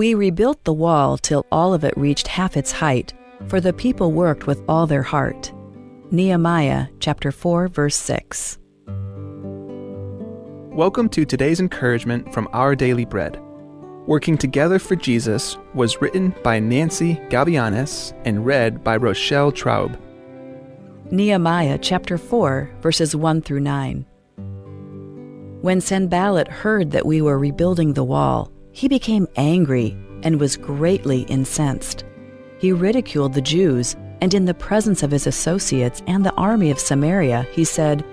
We rebuilt the wall till all of it reached half its height, for the people worked with all their heart. Nehemiah chapter 4, verse 6. Welcome to today's encouragement from Our Daily Bread. Working Together for Jesus was written by Nancy Gavianes and read by Rochelle Traub. Nehemiah chapter 4, verses 1 through 9. When Sanballat heard that we were rebuilding the wall, he became angry and was greatly incensed. He ridiculed the Jews, and in the presence of his associates and the army of Samaria, he said,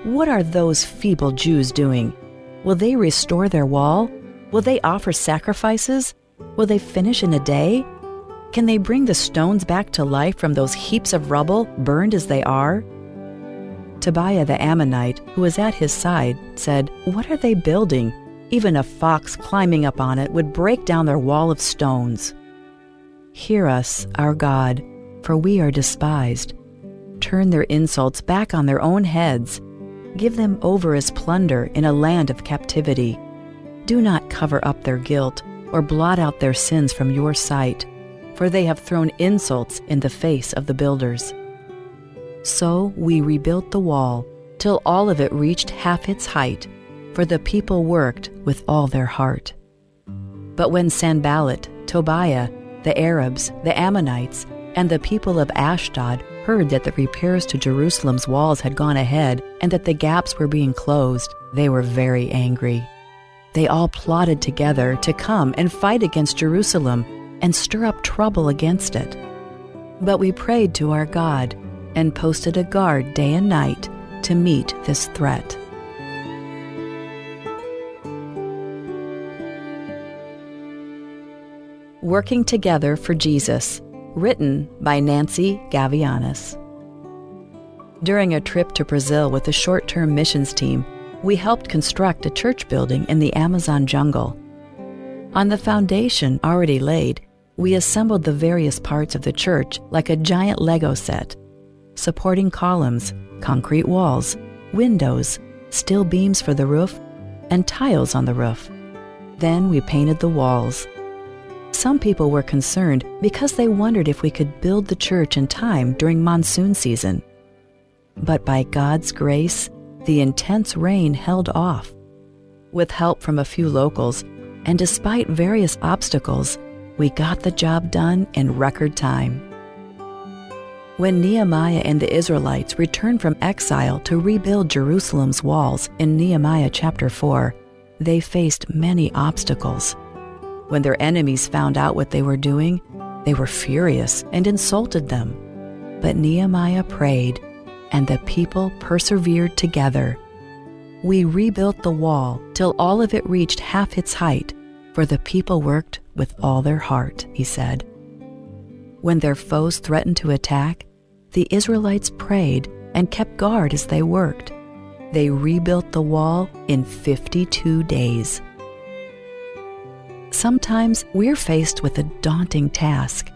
"What are those feeble Jews doing? Will they restore their wall? Will they offer sacrifices? Will they finish in a day? Can they bring the stones back to life from those heaps of rubble, burned as they are?" Tobiah the Ammonite, who was at his side, said, "What are they building? Even a fox climbing up on it would break down their wall of stones." Hear us, our God, for we are despised. Turn their insults back on their own heads. Give them over as plunder in a land of captivity. Do not cover up their guilt or blot out their sins from your sight, for they have thrown insults in the face of the builders. So we rebuilt the wall till all of it reached half its height, for the people worked with all their heart. But when Sanballat, Tobiah, the Arabs, the Ammonites, and the people of Ashdod heard that the repairs to Jerusalem's walls had gone ahead and that the gaps were being closed, they were very angry. They all plotted together to come and fight against Jerusalem and stir up trouble against it. But we prayed to our God and posted a guard day and night to meet this threat. Working Together for Jesus, written by Nancy Gavianes. During a trip to Brazil with the short-term missions team, we helped construct a church building in the Amazon jungle. On the foundation already laid, we assembled the various parts of the church like a giant Lego set: supporting columns, concrete walls, windows, steel beams for the roof, and tiles on the roof. Then we painted the walls. Some people were concerned because they wondered if we could build the church in time during monsoon season. But by God's grace, the intense rain held off. With help from a few locals, and despite various obstacles, we got the job done in record time. When Nehemiah and the Israelites returned from exile to rebuild Jerusalem's walls in Nehemiah chapter 4, they faced many obstacles. When their enemies found out what they were doing, they were furious and insulted them. But Nehemiah prayed, and the people persevered together. We rebuilt the wall till all of it reached half its height, for the people worked with all their heart, he said. When their foes threatened to attack, the Israelites prayed and kept guard as they worked. They rebuilt the wall in 52 days. Sometimes we're faced with a daunting task.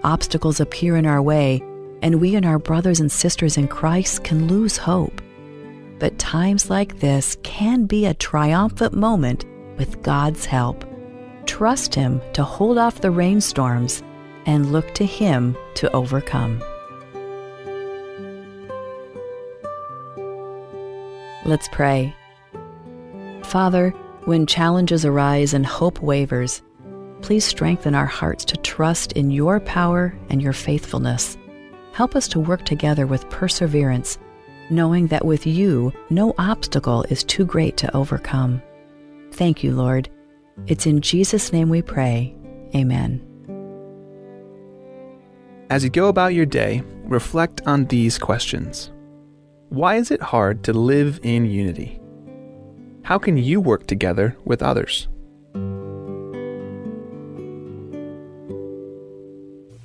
Obstacles appear in our way, and we and our brothers and sisters in Christ can lose hope. But times like this can be a triumphant moment with God's help. Trust Him to hold off the rainstorms and look to Him to overcome. Let's pray. Father, when challenges arise and hope wavers, please strengthen our hearts to trust in your power and your faithfulness. Help us to work together with perseverance, knowing that with you, no obstacle is too great to overcome. Thank you, Lord. It's in Jesus' name we pray. Amen. As you go about your day, reflect on these questions. Why is it hard to live in unity? How can you work together with others?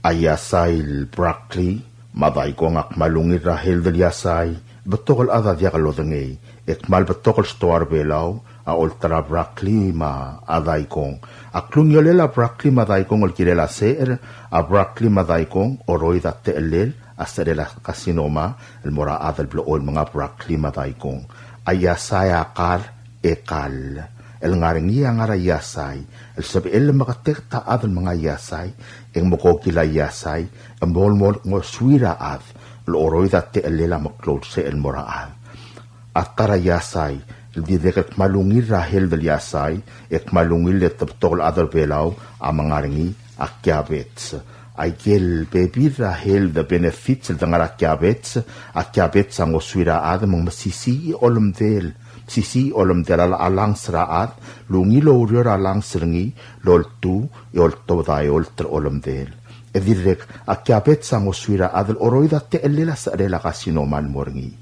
Ayasail Brackley, maday ko ngak malungit rahil del yasay, betokol ada diakalodenge, ekmal betokol stoar belaw, a ultra Brackley ma aday kong, aklung yolela Brackley maday kong ulkilela seer, a Brackley maday kong oroy dat teelel, aserela kasinoma, el mora adal bloon mga Brackley maday kong, ayasay akal, ekal, el ngaring niya ngara yasay, el sabi el makatekta adal mga yasay, eng mokokila yasay, ang molmol mo swira ad, el oroy dati el lela maklod se el moraad. At tara yasay, el didek malungir rahel del yasay, ek malungil et tol adal belaw, ang mga ringi akyabets. Ay gel bebi rahel the benefits el dangara akyabets ang oswira ad, mong masisi olumdel, sisi olom dela alang seraat, lungi lo urior alang serengi, lol tu, yol todai olter olom del. Edirek, akyabet sang oswira adel oroida te elela sa adela kasinoman morengi.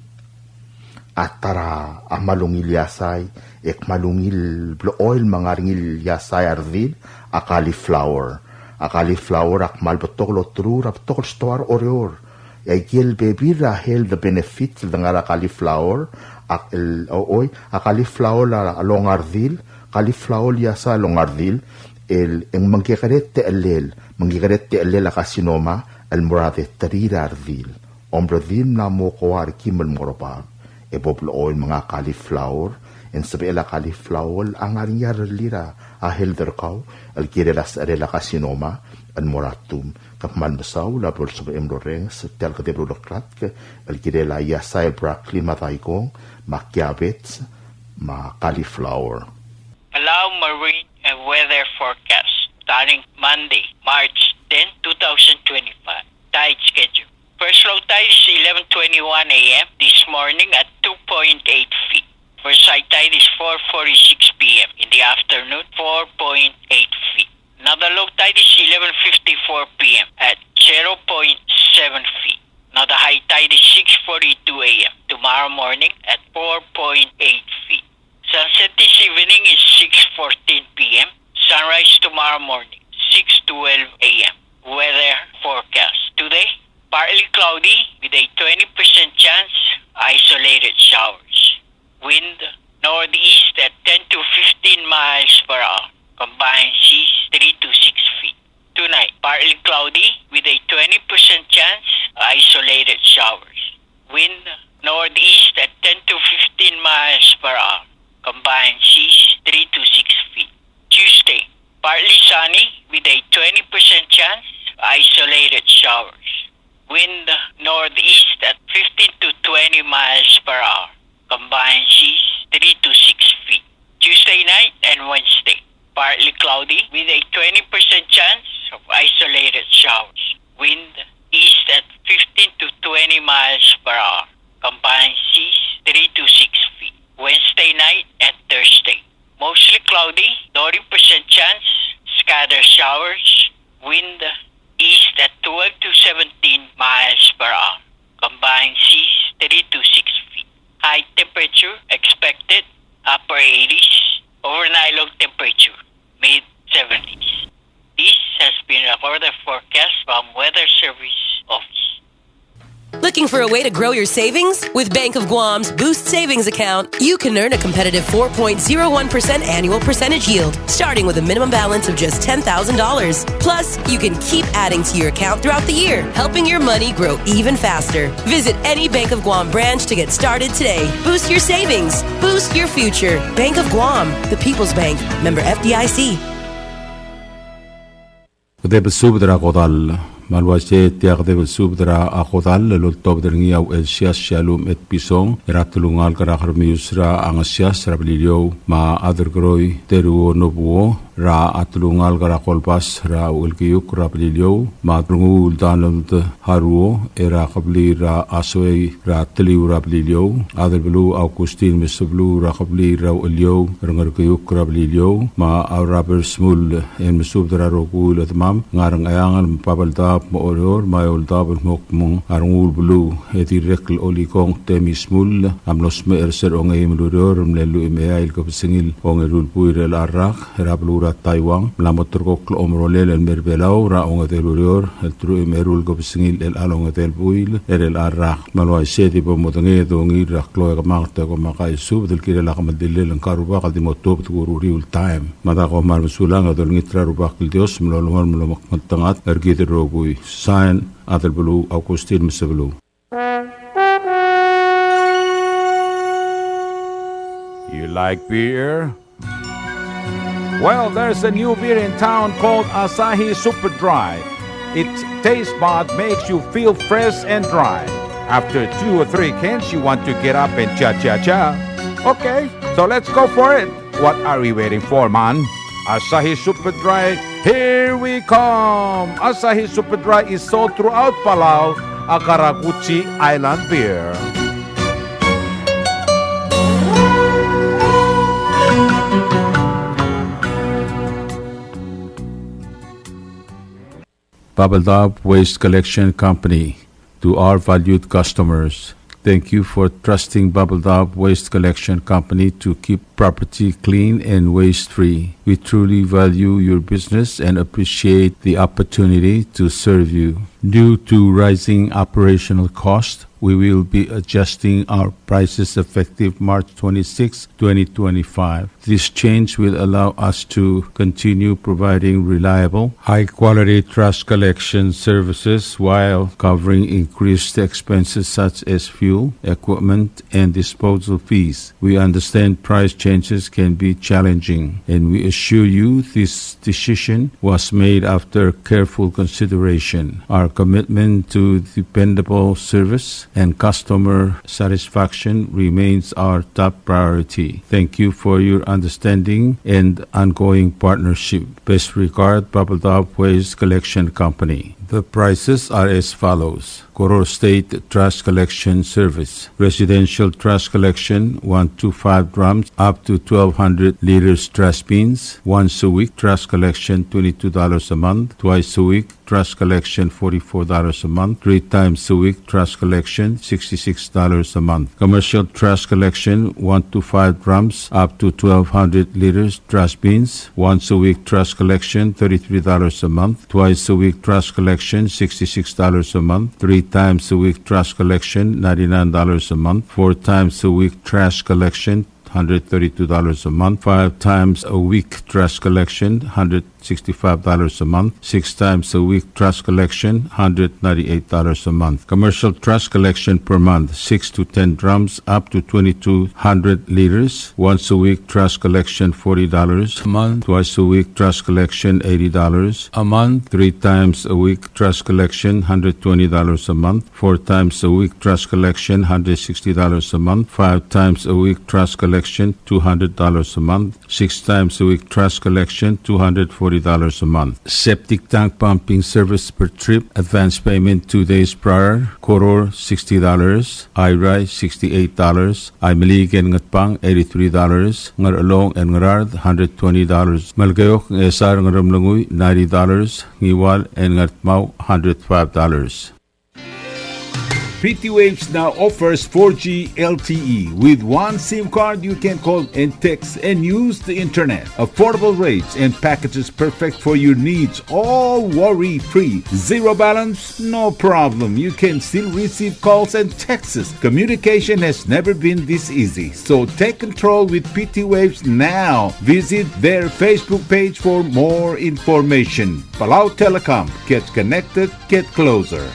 Atara, amalungil yasay, ek malungil blo oil mangaringil yasay ardil, a cauliflower. A cauliflower ak malbotok lo tru, raptok stoar orior. Ay gel baby rahel the benefits ng cauliflower, a cauliflower la alongardil, cauliflower yasa alongardil, en mangkikarete elel la kasinoma, el morade tarira ardil, ombrodil na mo kawar kimel morobag, e boblo oil mga cauliflower, en sabi la cauliflower, ang arinyar lira, a helder kaw, el kirelas arela kasinoma, el moratum, kapman basaw, labol sabi emloreng, sa tel kadebro lokrat, el kirela yasa el broccoli mataykong, makyabets, cauliflower. Palauan Marine and Weather Forecast starting Monday, March 10, 2025. Tide schedule. First low tide is 11:21 a.m. this morning at 2.8 feet. First high tide is 4:46 p.m. in the afternoon, 4.8 feet. Another low tide is 11:54 p.m. at 0.7 feet. Another high tide is 6:42 a.m. tomorrow morning at 4.8 feet. Sunset this evening is 6:14 p.m. Sunrise tomorrow morning, 6:12 a.m. Weather forecast. Today, partly cloudy with a 20% chance, isolated showers. Wind northeast at 10 to 15 miles per hour. Combined seas 3 to 6 feet. Tonight, partly cloudy with a 20% chance, isolated showers. Wind northeast at 10 to 15 miles per hour. Combined seas 3 to 6 feet. Tuesday, partly sunny with a 20% chance, isolated showers. Wind northeast at 15 to 20 miles per hour. Combined seas 3 to 6 feet. Tuesday night and Wednesday, partly cloudy with a 20% chance of isolated showers. Wind east at 15 to 20 miles per hour. Combined seas 3 to 6 feet. Wednesday night and Thursday, mostly cloudy, 30% chance, scattered showers. Wind east at 12 to 17 miles per hour. Combined seas 3 to 6 feet. High temperature expected, upper 80s. Overnight low temperature, mid-70s. This has been a weather forecast from Weather Service Office. Looking for a way to grow your savings? With Bank of Guam's Boost Savings Account, you can earn a competitive 4.01% annual percentage yield, starting with a minimum balance of just $10,000. Plus, you can keep adding to your account throughout the year, helping your money grow even faster. Visit any Bank of Guam branch to get started today. Boost your savings. Boost your future. Bank of Guam, the People's Bank. Member FDIC. Malwase tiak de subdra akodal loltob dringi au elsias shalom et pisong ratulungal karakar miusra angasias rabilio ma adergroi teru nobuo ra atulungal karakolpas ra ulkiyuk rabilio ma drungul danlut haruo era qabli ra asoi ra tliu rabilio aderblu augustin misblu ra qabli ra ulio rangarkiyuk rabilio ma araber smul en subdra rogul atmam ngarang ayangan pabalda mooror mayol dabel mokmong arungul bulu etirek olikong temismul amlos me erser onge imluror mlelu imeail kopsingil onge rulpuirel arak rablura taiwang lamotor koklo omrolel el merbelau ra onge teluror el tru imerul kopsingil el alonge telpuil el arak malwa seti pomotange dongi raklo kamarte ko makai sub del kirela kamadilel karuba kadimotob tururi ul time mata ko marmusulang adol ngitra rubak dios mlolwan mlomak matangat ergiter rogu sign other blue Augustin Misablu. You like beer? Well, there's a new beer in town called Asahi Super Dry. Its taste bud makes you feel fresh and dry. After 2 or 3 cans, you want to get up and cha-cha-cha. Okay, so let's go for it. What are we waiting for, man? Asahi Super Dry, here we come! Asahi Super Dry is sold throughout Palau, a Karaguchi Island beer. Bubble Up Waste Collection Company. To our valued customers, thank you for trusting Bubble Up Waste Collection Company to keep property clean and waste-free. We truly value your business and appreciate the opportunity to serve you. Due to rising operational costs, we will be adjusting our prices effective March 26, 2025. This change will allow us to continue providing reliable, high-quality trash collection services while covering increased expenses such as fuel, equipment, and disposal fees. We understand price changes can be challenging, and we assure you this decision was made after careful consideration. Our commitment to dependable service and customer satisfaction remains our top priority. Thank you for your understanding and ongoing partnership. Best regard, Bubble Up Waste Collection Company. The prices are as follows. Koror State Trash Collection Service. Residential trash collection, 125 drums up to 1,200 liters trash bins. Once a week, trash collection, $22 a month. Twice a week, trash collection, $44 a month. 3 times a week, trash collection, $66 a month. Commercial trash collection, 1 to 5 drums up to 1,200 liters trash bins. Once a week, trash collection, $33 a month. Twice a week, trash collection, $66 a month. 3 times a week, trash collection, $99 a month. 4 times a week, trash collection, $132 a month. 5 times a week, trash collection, $165 a month. 6 times a week, trash collection, $198 a month. Commercial trash collection per month, 6 to 10 drums up to 2,200 liters. Once a week, trash collection, $40 a month. Twice a week, trash collection, $80 a month. 3 times a week, trash collection, $120 a month. 4 times a week, trash collection, $160 a month. 5 times a week, trash collection, $200 a month. 6 times a week, trash collection, $240 a month. Septic tank pumping service per trip, advance payment 2 days prior. Koror, $60. Irai, $68. Imelig and Ngatpang, $83. Ngaralong and Ngarard, $120. Malgayok and Esar Ngaramlanguy, $90. Ngiwal and Ngatmau, $105. PT Waves now offers 4G LTE. With one SIM card, you can call and text and use the internet. Affordable rates and packages perfect for your needs. All worry-free. Zero balance? No problem. You can still receive calls and texts. Communication has never been this easy. So take control with PT Waves now. Visit their Facebook page for more information. Palau Telecom. Get connected, get closer.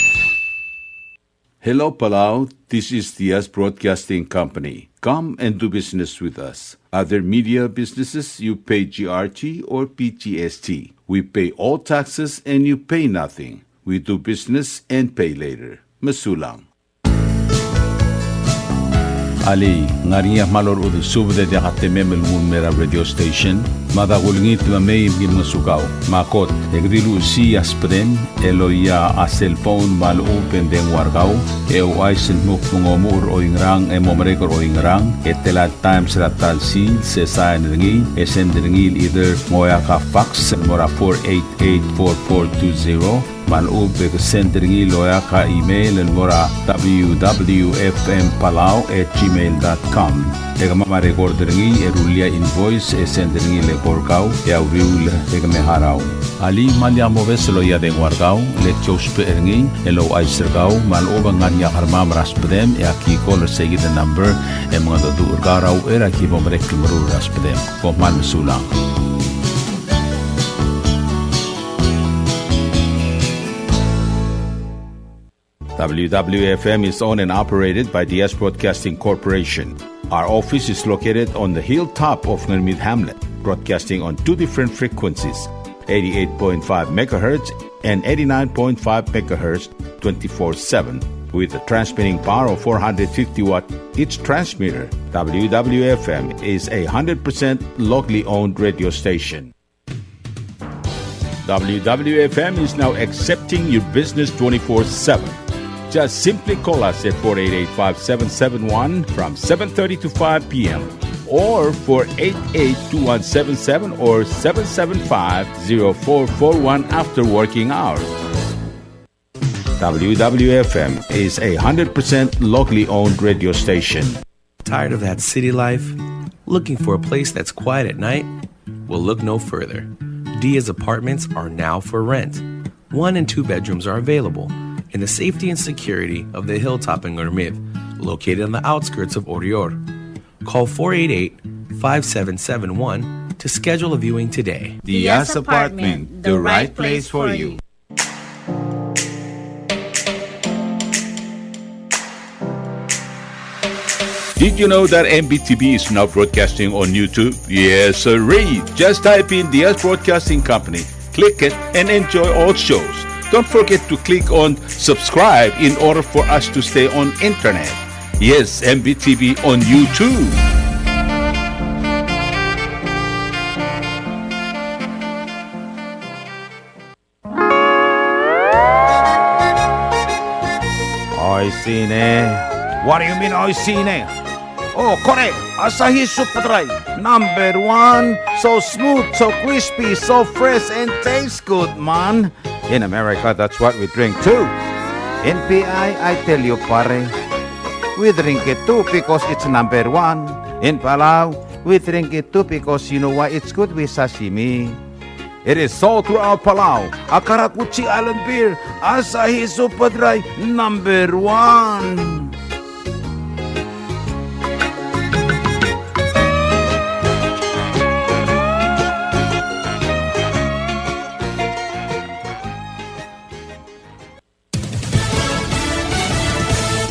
Hello, Palau. This is Diaz Broadcasting Company. Come and do business with us. Other media businesses, you pay GRT or PGST. We pay all taxes and you pay nothing. We do business and pay later. Masulang. Ali, ngariya malor udu subde de hatememel mera radio station. Madagulngit mamay mga sugaw. Makot, egdilu si aspren, eloya a cellphone mal open den wargaw. Ay sinmuk mungomur o ingrang, momrekor o ingrang. Etela times ratal sil, sesayan ringil, esen ringil either moya ka fax, mora 488-4420. Malub send ringil loya ka email and mora www.fmpalau@gmail.com. Ega mama record ringi erulia invoice send ringi le porkau ya uriul ega meharaw. Ali malya moves loya den wargau le chospe ringi elo aisergau maloba nganya harma raspedem ya ki call segi the number e mga do urgaraw era ki bomrek mru raspedem ko mal sulang. WWFM is owned and operated by DS Broadcasting Corporation. Our office is located on the hilltop of Nirmit Hamlet. broadcasting on two different frequencies, 88.5 MHz and 89.5 MHz 24/7. With a transmitting power of 450 watt each transmitter, WWFM is a 100% locally owned radio station. WWFM is now accepting your business 24/7. Just simply call us at 488-5771 from 7:30 to 5 p.m. or 488-2177 or 775-0441 after working hours. WWFM is a 100% locally owned radio station. Tired of that city life? Looking for a place that's quiet at night? Well, look no further. Dia's apartments are now for rent. 1 and 2 bedrooms are available in the safety and security of the hilltop in Gurmid, located on the outskirts of Orior. Call 488-5771 to schedule a viewing today. Dia's Apartment, the right place for you. Did you know that MBTV is now broadcasting on YouTube? Yes, sirree. Just type in Diaz Broadcasting Company, click it, and enjoy all shows. Don't forget to click on subscribe in order for us to stay on internet. Yes, MBTV on YouTube. Oisine. What do you mean, oisine? Oh, correct. Asahi Super Dry. Number 1. So smooth, so crispy, so fresh, and tastes good, man. In America, that's what we drink too. In PI, I tell you, pare, we drink it too because it's number 1. In Palau, we drink it too because you know why it's good with sashimi. It is sold throughout Palau. A Karakuchi Island beer, Asahi Super Dry, number 1.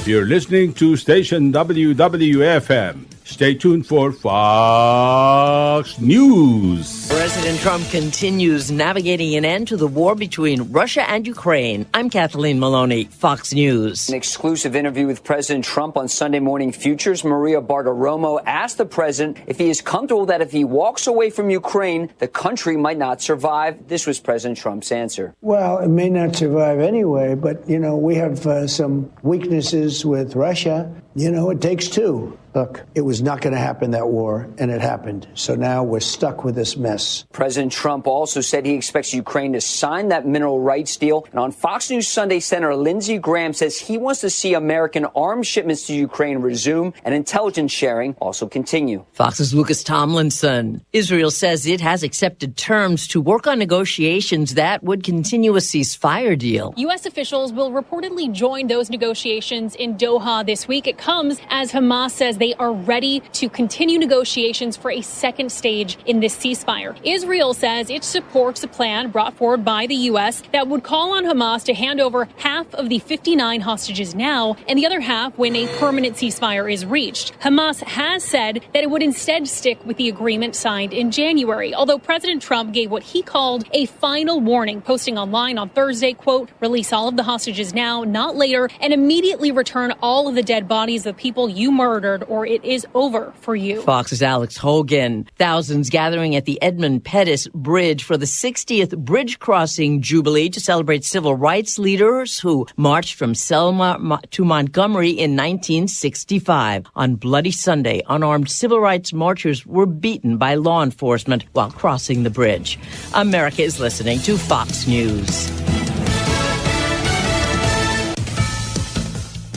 You're listening to station WWFM. Stay tuned for Fox News. President Trump continues navigating an end to the war between Russia and Ukraine. I'm Kathleen Maloney, Fox News. An exclusive interview with President Trump on Sunday Morning Futures. Maria Bartiromo asked the president if he is comfortable that if he walks away from Ukraine, the country might not survive. This was President Trump's answer. Well, it may not survive anyway, but, you know, we have some weaknesses with Russia. You know, it takes two. Look, it was not going to happen, that war, and it happened. So now we're stuck with this mess. President Trump also said he expects Ukraine to sign that mineral rights deal. And on Fox News Sunday, Senator Lindsey Graham says he wants to see American arms shipments to Ukraine resume and intelligence sharing also continue. Fox's Lucas Tomlinson. Israel says it has accepted terms to work on negotiations that would continue a ceasefire deal. U.S. officials will reportedly join those negotiations in Doha this week. It comes as Hamas says they are ready to continue negotiations for a second stage in this ceasefire. Israel says it supports a plan brought forward by the U.S. that would call on Hamas to hand over half of the 59 hostages now and the other half when a permanent ceasefire is reached. Hamas has said that it would instead stick with the agreement signed in January, although President Trump gave what he called a final warning, posting online on Thursday, quote, release all of the hostages now, not later, and immediately return all of the dead bodies of people you murdered or it is over for you. Fox's Alex Hogan. Thousands gathering at the Edmund Pettus Bridge for the 60th Bridge Crossing Jubilee to celebrate civil rights leaders who marched from Selma to Montgomery in 1965. On Bloody Sunday, unarmed civil rights marchers were beaten by law enforcement while crossing the bridge. America is listening to Fox News.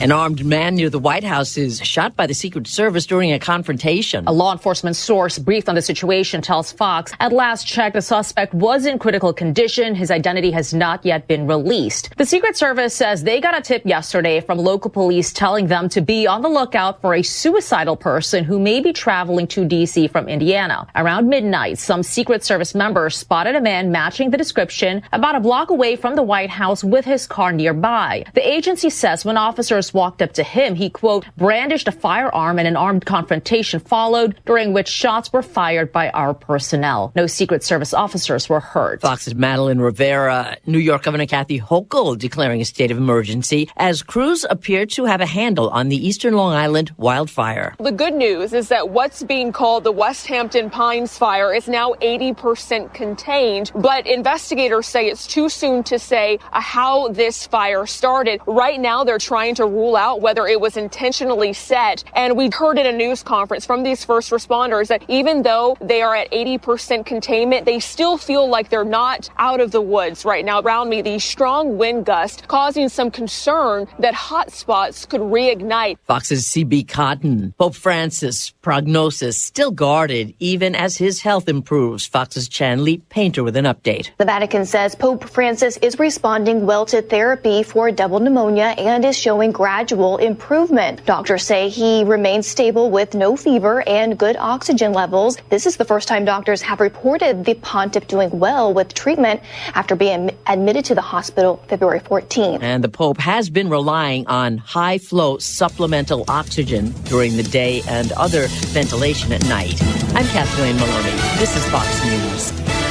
An armed man near the White House is shot by the Secret Service during a confrontation. A law enforcement source briefed on the situation tells Fox, at last check, the suspect was in critical condition. His identity has not yet been released. The Secret Service says they got a tip yesterday from local police telling them to be on the lookout for a suicidal person who may be traveling to D.C. from Indiana. Around midnight, some Secret Service members spotted a man matching the description about a block away from the White House with his car nearby. The agency says when officers journalists walked up to him, he, quote, brandished a firearm and an armed confrontation followed, during which shots were fired by our personnel. No Secret Service officers were hurt. Fox's Madeline Rivera. New York Governor Kathy Hochul declaring a state of emergency as crews appear to have a handle on the eastern Long Island wildfire. The good news is that what's being called the West Hampton Pines fire is now 80% contained, but investigators say it's too soon to say how this fire started. Right now, they're trying to rule out whether it was intentionally set. And we heard in a news conference from these first responders that even though they are at 80% containment, they still feel like they're not out of the woods right now. Around me, these strong wind gusts causing some concern that hot spots could reignite. Fox's CB Cotton. Pope Francis' prognosis still guarded even as his health improves. Fox's Chan Lee Painter with an update. The Vatican says Pope Francis is responding well to therapy for double pneumonia and is showing gradual improvement. Doctors say he remains stable with no fever and good oxygen levels. This is the first time doctors have reported the pontiff doing well with treatment after being admitted to the hospital February 14th. And the Pope has been relying on high-flow supplemental oxygen during the day and other ventilation at night. I'm Kathleen Maloney. This is Fox News.